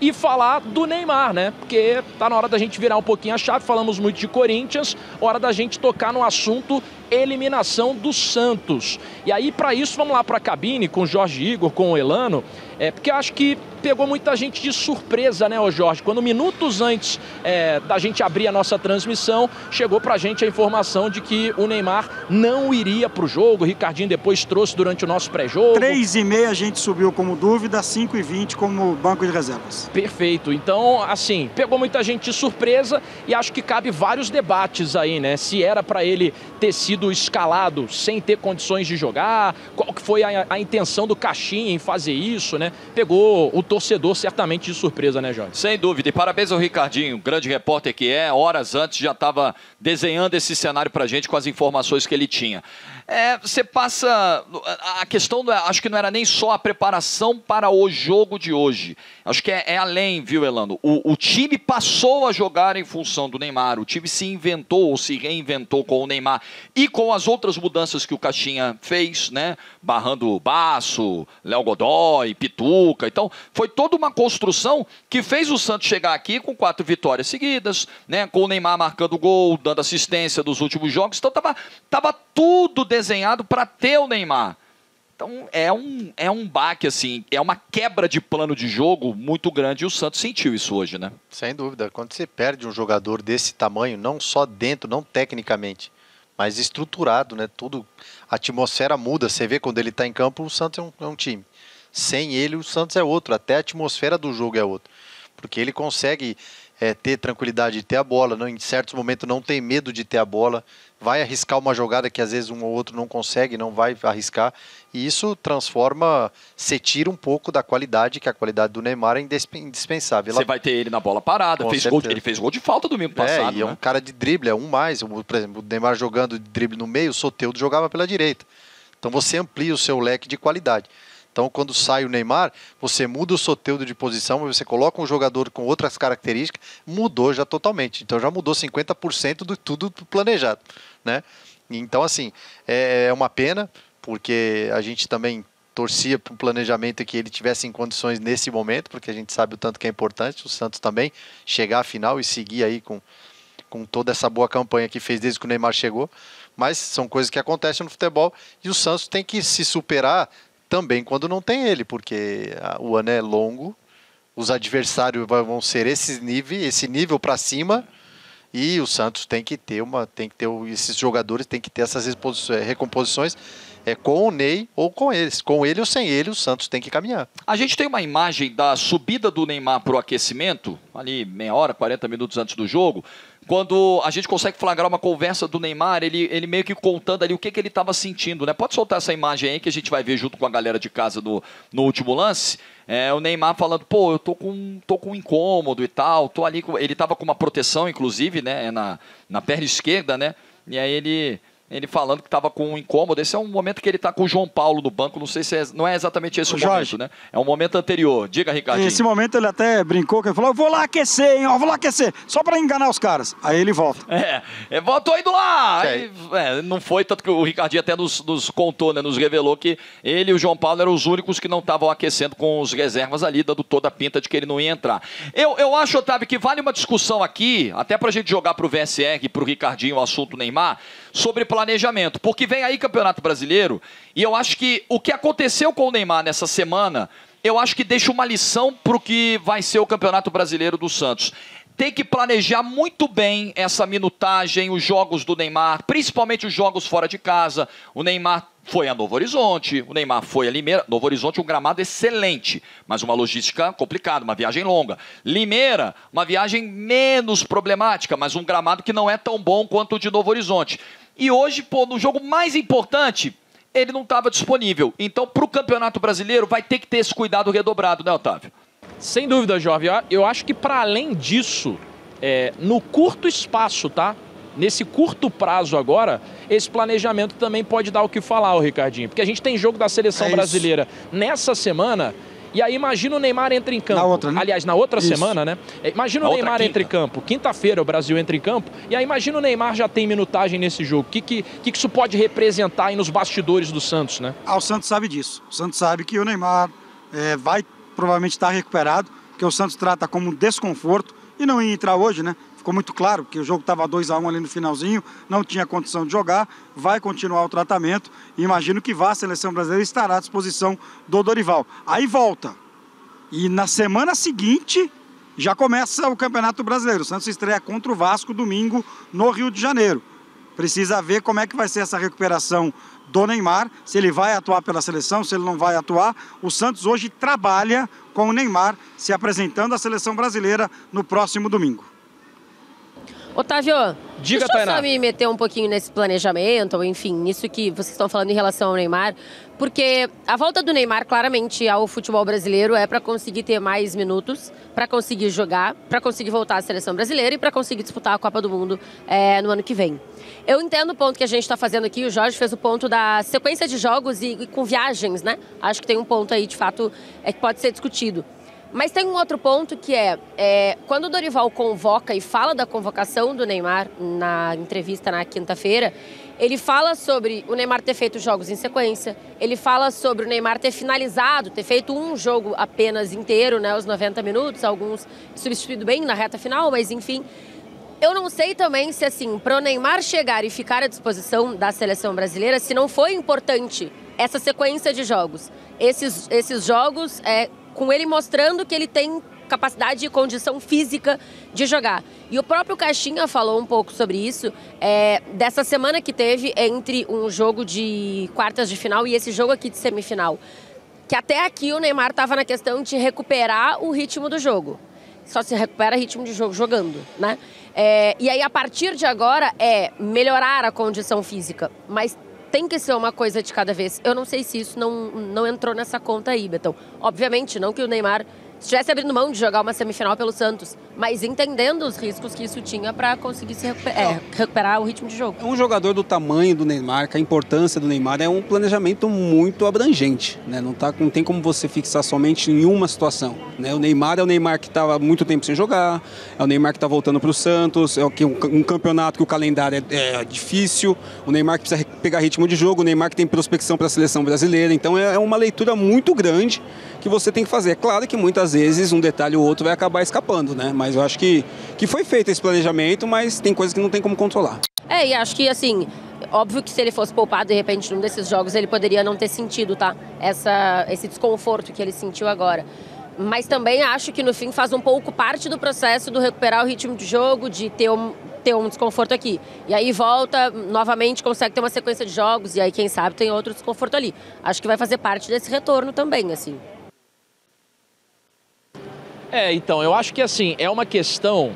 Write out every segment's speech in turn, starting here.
e falar do Neymar, né? Porque tá na hora da gente virar um pouquinho a chave, falamos muito de Corinthians, hora da gente tocar no assunto eliminação do Santos. E aí, para isso, vamos lá para a cabine com o Jorge Igor, com o Elano, porque eu acho que pegou muita gente de surpresa, né, ô Jorge? Quando minutos antes da gente abrir a nossa transmissão, chegou pra gente a informação de que o Neymar não iria pro jogo. O Ricardinho depois trouxe durante o nosso pré-jogo. 3h30 a gente subiu como dúvida, 5h20 como banco de reservas. Perfeito. Então, assim, pegou muita gente de surpresa e acho que cabe vários debates aí, né? Se era pra ele ter sido escalado sem ter condições de jogar, qual que foi a intenção do Caixinha em fazer isso, né? Pegou o torcedor certamente de surpresa, né, Jorge? Sem dúvida. E parabéns ao Ricardinho, grande repórter que é. Horas antes já estava desenhando esse cenário pra gente com as informações que ele tinha. Você passa... A questão, acho que não era nem só a preparação para o jogo de hoje. Acho que é além, viu, Elano? O time passou a jogar em função do Neymar. O time se inventou ou se reinventou com o Neymar. E com as outras mudanças que o Caixinha fez, né? Barrando Basso, Léo Godoy, Pituca. Então, foi toda uma construção que fez o Santos chegar aqui com 4 vitórias seguidas, né? Com o Neymar marcando gol, dando assistência dos últimos jogos. Então, tava tudo desenhado para ter o Neymar. Então, é um baque, assim, é uma quebra de plano de jogo muito grande e o Santos sentiu isso hoje, né? Sem dúvida. Quando você perde um jogador desse tamanho, não só dentro, não tecnicamente, mas estruturado, né? Tudo, a atmosfera muda. Você vê quando ele está em campo, o Santos é um time. Sem ele, o Santos é outro. Até a atmosfera do jogo é outra. Porque ele consegue ter tranquilidade de ter a bola, não, em certos momentos não tem medo de ter a bola, vai arriscar uma jogada que às vezes um ou outro não consegue, não vai arriscar, e isso transforma, você tira um pouco da qualidade, que a qualidade do Neymar é indispensável. Você vai ter ele na bola parada, ele fez gol de falta domingo passado. E é um cara de drible, é um mais, por exemplo, o Neymar jogando de drible no meio, o Soteldo jogava pela direita. Então você amplia o seu leque de qualidade. Então, quando sai o Neymar, você muda o Soteldo de posição, você coloca um jogador com outras características, mudou já totalmente. Então, já mudou 50% de tudo planejado, né? Então, assim, é uma pena, porque a gente também torcia para o planejamento que ele tivesse em condições nesse momento, porque a gente sabe o tanto que é importante, o Santos também chegar à final e seguir aí com toda essa boa campanha que fez desde que o Neymar chegou. Mas são coisas que acontecem no futebol e o Santos tem que se superar também quando não tem ele, porque o ano é longo, os adversários vão ser esse nível para cima, e o Santos tem que ter esses jogadores têm que ter essas recomposições com o Ney ou com eles. Com ele ou sem ele, o Santos tem que caminhar. A gente tem uma imagem da subida do Neymar para o aquecimento, ali meia hora, 40 minutos antes do jogo, quando a gente consegue flagrar uma conversa do Neymar, ele meio que contando ali o que ele estava sentindo, né? Pode soltar essa imagem aí que a gente vai ver junto com a galera de casa no último lance. O Neymar falando, pô, eu tô com um incômodo e tal, tô ali, ele estava com uma proteção, inclusive, né, na perna esquerda, né? E aí ele falando que estava com um incômodo. Esse é um momento que ele está com o João Paulo no banco. Não sei se não é exatamente esse o momento, né? É um momento anterior. Diga, Ricardinho. Nesse momento ele até brincou, que ele falou, eu vou lá aquecer, hein, ó, vou lá aquecer, só para enganar os caras. Aí ele volta. Voltou indo lá. Aí, não foi, tanto que o Ricardinho até nos contou, né? Nos revelou que ele e o João Paulo eram os únicos que não estavam aquecendo com os reservas ali, dando toda a pinta de que ele não ia entrar. Eu acho, Otávio, que vale uma discussão aqui, até pra gente jogar pro VSR e pro Ricardinho o assunto Neymar, sobre planejamento, porque vem aí Campeonato Brasileiro e eu acho que o que aconteceu com o Neymar nessa semana, eu acho que deixa uma lição para o que vai ser o Campeonato Brasileiro do Santos. Tem que planejar muito bem essa minutagem, os jogos do Neymar, principalmente os jogos fora de casa. O Neymar foi a Novo Horizonte, o Neymar foi a Limeira. Novo Horizonte, um gramado excelente, mas uma logística complicada, uma viagem longa. Limeira, uma viagem menos problemática, mas um gramado que não é tão bom quanto o de Novo Horizonte. E hoje, no jogo mais importante, ele não estava disponível. Então, para o Campeonato Brasileiro, vai ter que ter esse cuidado redobrado, né, Otávio? Sem dúvida, Jovem. Eu acho que, para além disso, no curto espaço, tá? Nesse curto prazo agora, esse planejamento também pode dar o que falar, o Ricardinho. Porque a gente tem jogo da Seleção Brasileira nessa semana. E aí imagina o Neymar entra em campo. Na outra, né? Aliás, na outra semana, né? Imagina o Neymar entra em campo. Quinta-feira o Brasil entra em campo. E aí imagina o Neymar já tem minutagem nesse jogo. O que isso pode representar aí nos bastidores do Santos, né? O Santos sabe disso. O Santos sabe que o Neymar vai provavelmente estar recuperado. porque o Santos trata como desconforto e não ia entrar hoje, né? Ficou muito claro que o jogo estava 2-1 ali no finalzinho, não tinha condição de jogar, vai continuar o tratamento e imagino que vá, a seleção brasileira estará à disposição do Dorival. Aí volta. E na semana seguinte já começa o Campeonato Brasileiro. O Santos estreia contra o Vasco domingo no Rio de Janeiro. Precisa ver como é que vai ser essa recuperação do Neymar, se ele vai atuar pela seleção, se ele não vai atuar. O Santos hoje trabalha com o Neymar se apresentando à seleção brasileira no próximo domingo. Otávio, Diga, deixa eu Tainá. só me meter um pouquinho nesse planejamento, ou enfim, nisso que vocês estão falando em relação ao Neymar, porque a volta do Neymar claramente ao futebol brasileiro é para conseguir ter mais minutos, para conseguir jogar, para conseguir voltar à seleção brasileira e para conseguir disputar a Copa do Mundo no ano que vem. Eu entendo o ponto que a gente está fazendo aqui, o Jorge fez o ponto da sequência de jogos e com viagens, né? Acho que tem um ponto aí, de fato, que pode ser discutido. Mas tem um outro ponto que quando o Dorival convoca e fala da convocação do Neymar na entrevista na quinta-feira, ele fala sobre o Neymar ter feito jogos em sequência, ele fala sobre o Neymar ter finalizado, ter feito um jogo apenas inteiro, né, os 90 minutos, alguns substituído bem na reta final, mas enfim. Eu não sei também se, assim, para o Neymar chegar e ficar à disposição da seleção brasileira, se não foi importante essa sequência de jogos. Esses jogos com ele mostrando que ele tem capacidade e condição física de jogar. E o próprio Caixinha falou um pouco sobre isso, dessa semana que teve entre um jogo de quartas de final e esse jogo aqui de semifinal. Que até aqui o Neymar estava na questão de recuperar o ritmo do jogo. Só se recupera ritmo de jogo jogando, né? E aí, a partir de agora, melhorar a condição física. Mas tem que ser uma coisa de cada vez. Eu não sei se isso não entrou nessa conta aí, Betão. Obviamente, não que o Neymar estivesse abrindo mão de jogar uma semifinal pelo Santos, mas entendendo os riscos que isso tinha para conseguir recuperar o ritmo de jogo. Um jogador do tamanho do Neymar, que a importância do Neymar é um planejamento muito abrangente, né? Não tem como você fixar somente em uma situação, né? O Neymar é o Neymar que estava há muito tempo sem jogar, é o Neymar que está voltando para o Santos, é um campeonato que o calendário é difícil, o Neymar que precisa pegar ritmo de jogo, o Neymar que tem prospecção para a seleção brasileira. Então é uma leitura muito grande que você tem que fazer. É claro que muitas vezes um detalhe ou outro vai acabar escapando, né? Mas eu acho que foi feito esse planejamento, mas tem coisas que não tem como controlar. E acho que, assim, óbvio que se ele fosse poupado, de repente, num desses jogos, ele poderia não ter sentido, tá? Esse desconforto que ele sentiu agora. Mas também acho que, no fim, faz um pouco parte do processo do recuperar o ritmo de jogo, de ter um desconforto aqui. E aí volta, novamente, consegue ter uma sequência de jogos, e aí, quem sabe, tem outro desconforto ali. Acho que vai fazer parte desse retorno também, assim. Então, eu acho que assim, é uma questão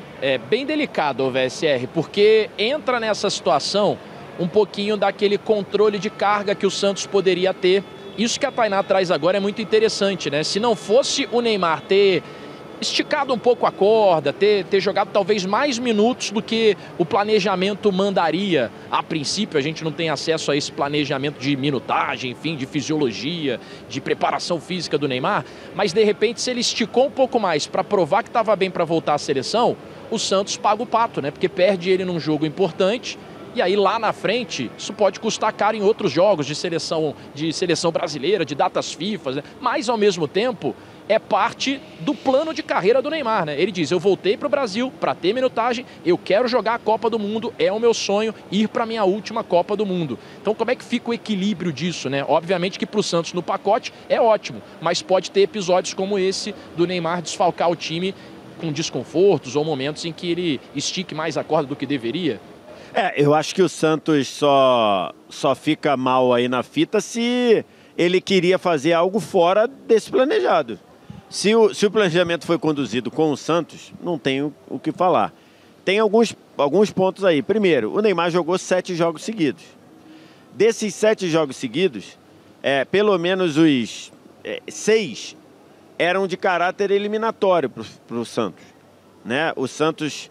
bem delicada o VSR, porque entra nessa situação um pouquinho daquele controle de carga que o Santos poderia ter. Isso que a Tainá traz agora é muito interessante, né? Se não fosse o Neymar ter esticado um pouco a corda, ter jogado talvez mais minutos do que o planejamento mandaria. A princípio, a gente não tem acesso a esse planejamento de minutagem, enfim, de fisiologia, de preparação física do Neymar, mas de repente, se ele esticou um pouco mais para provar que estava bem para voltar à seleção, o Santos paga o pato, né? Porque perde ele num jogo importante. E aí lá na frente, isso pode custar caro em outros jogos de seleção brasileira, de datas FIFA, né? Mas ao mesmo tempo é parte do plano de carreira do Neymar, né? Ele diz, eu voltei para o Brasil para ter minutagem, eu quero jogar a Copa do Mundo, é o meu sonho ir para a minha última Copa do Mundo. Então como é que fica o equilíbrio disso, né? Obviamente que para o Santos no pacote é ótimo, mas pode ter episódios como esse do Neymar desfalcar o time com desconfortos ou momentos em que ele estique mais a corda do que deveria. Eu acho que o Santos só fica mal aí na fita se ele queria fazer algo fora desse planejado. Se o planejamento foi conduzido com o Santos, não tem o que falar. Tem alguns pontos aí. Primeiro, o Neymar jogou 7 jogos seguidos. Desses 7 jogos seguidos, pelo menos os 6 eram de caráter eliminatório para o Santos, né? O Santos...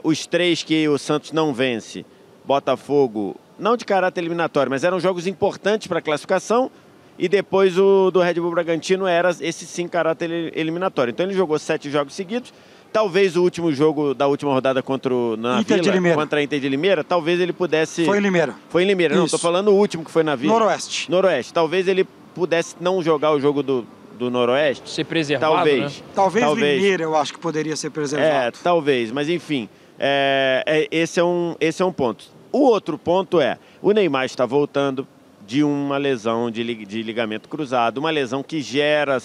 os 3 que o Santos não vence, Botafogo, não de caráter eliminatório, mas eram jogos importantes para a classificação, e depois o do Red Bull Bragantino era esse sim caráter eliminatório. Então ele jogou 7 jogos seguidos, talvez o último jogo da última rodada contra a Inter de Limeira, talvez ele pudesse... Foi em Limeira. Foi em Limeira, não, estou falando o último que foi na Vila. Noroeste. Talvez ele pudesse não jogar o jogo do Noroeste. Ser preservado, Talvez. né? Talvez Limeira, eu acho que poderia ser preservado. Talvez, mas enfim, esse é um ponto. O outro ponto o Neymar está voltando de uma lesão de ligamento cruzado, uma lesão que gera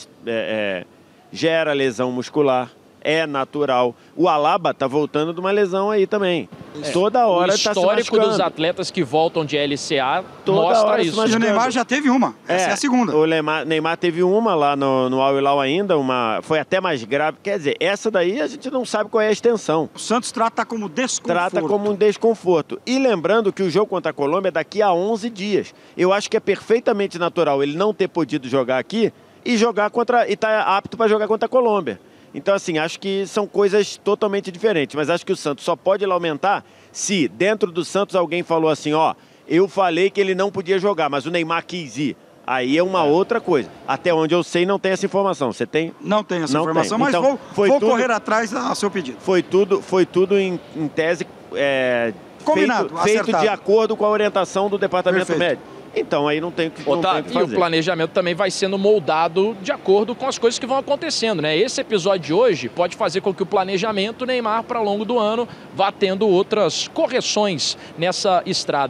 lesão muscular. É natural. O Alaba está voltando de uma lesão aí também. Toda hora está se machucando. O histórico dos atletas que voltam de LCA mostra isso. E o Neymar já teve uma. Essa é a segunda. O Neymar teve uma lá no Al Hilal ainda, foi até mais grave. Quer dizer, essa daí a gente não sabe qual é a extensão. O Santos trata como desconforto. Trata como um desconforto. E lembrando que o jogo contra a Colômbia é daqui a 11 dias. Eu acho que é perfeitamente natural ele não ter podido jogar aqui e estar apto para jogar contra a Colômbia. Então, assim, acho que são coisas totalmente diferentes. Mas acho que o Santos só pode aumentar se dentro do Santos alguém falou assim, eu falei que ele não podia jogar, mas o Neymar quis ir. Aí é uma outra coisa. Até onde eu sei, não tem essa informação. Você tem? Não tem essa informação, mas então, vou correr atrás a seu pedido. Foi tudo em tese combinado, feito de acordo com a orientação do Departamento Médico. Então aí não tem o que fazer. E o planejamento também vai sendo moldado de acordo com as coisas que vão acontecendo, né? Esse episódio de hoje pode fazer com que o planejamento Neymar para ao longo do ano vá tendo outras correções nessa estrada.